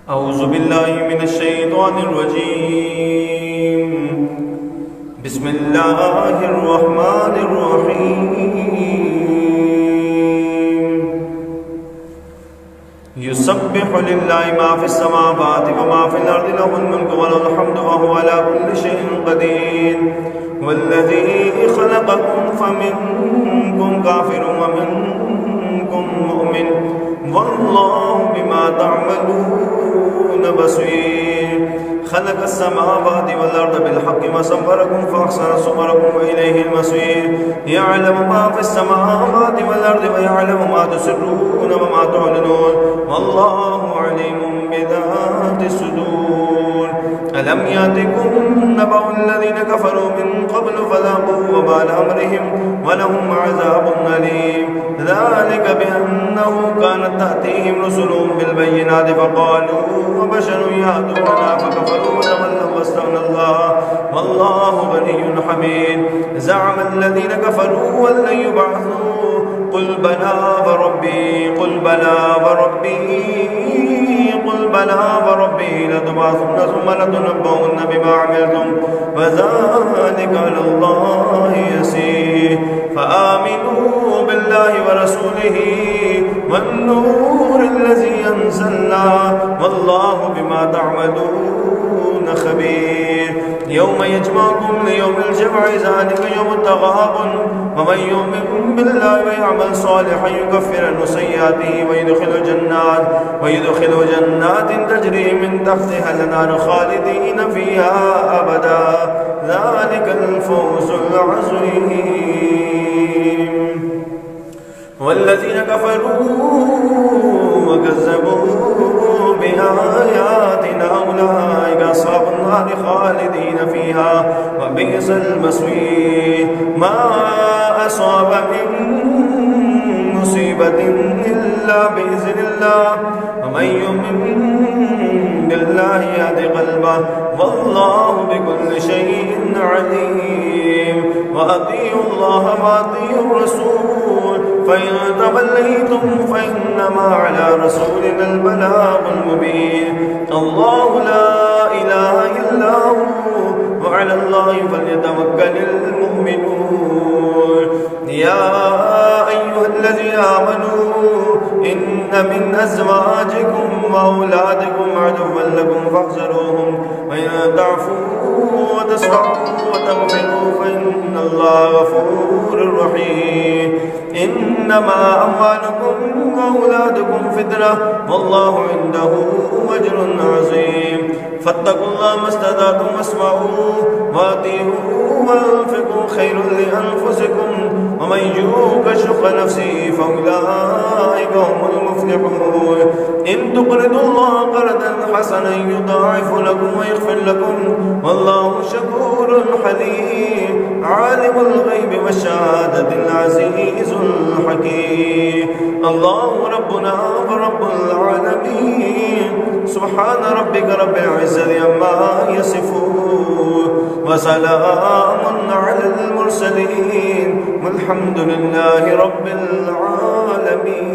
أعوذ بالله من الشيطان الرجيم. بسم الله الرحمن الرحيم. يسبح لله ما في السماوات وما في الأرض له الملك وله الحمد وهو على كل شيء قدير. والذي خلقكم فمنكم كافر ومنكم مؤمن والله بما تعملون بصير. خلق السماوات والأرض بالحق وصوركم فأحسن صوركم وإليه المصير. يعلم ما في السماوات والأرض ويعلم ما تسرون وما تعلنون والله عليم بذات الصدور. ألم يأتكم نبأ الذين كفروا من قبل فذاقوا وبال أمرهم ولهم عذاب أليم. ذلك بأنه كانت تأتيهم رسلهم بالبينات فقالوا وبشر يهدوننا فكفروا وتولوا واستغنى الله والله غني حميد. زعم الذين كفروا أن لن يبعثوا قل بلى وربي لتبعثن ثم لتنبؤن بما عملتم وذلك على الله يسير. فآمنوا بالله ورسوله والنور الذي أنزلنا والله بما تعملون خبير. يوم يجمعكم ليوم الجمع ذلك يوم التغابن ومن يؤمن بالله ويعمل صالحا يكفر عنه سيئاته ويدخل جنات تجري من تحتها الأنهار خالدين فيها أبدا. ذلك الفوز العظيم. والذين كفروا وكذبوا بآياتنا أولئك أصحاب النار خالدين فيها وبئس المصير. ما أصاب من مصيبة إلا بإذن الله ومن يؤمن بالله يهد قلبه والله بكل شيء عليم. وأطيعوا الله وأطيعوا الرسول فإن توليتم فإنما على رسولنا البلاغ المبين. الله لا إله إلا هو وعلى الله فليتوكل المؤمنون. يا أيها الذين آمنوا إن من أزواجكم وأولادكم عدوا لكم فاحذروهم وإن تعفوا وتصفحوا وتغفروا فإن الله غفور رحيم. إنما أموالكم وأولادكم فتنة والله عنده أجر عظيم. فاتقوا الله ما استطعتم واسمعوا وأطيعوا وأنفقوا خير لأنفسكم ومن يوق شح نفسه فأولئك هم المفلحون. إن تقرضوا الله قرضا حسنا يضاعف لكم ويغفر لكم والله شكور حليم. عالم الغيب والشهادة العزيز الحكيم. الله ربنا ورب العالمين. سبحان ربك رب العزة عما يصفون وسلام على المرسلين والحمد لله رب العالمين.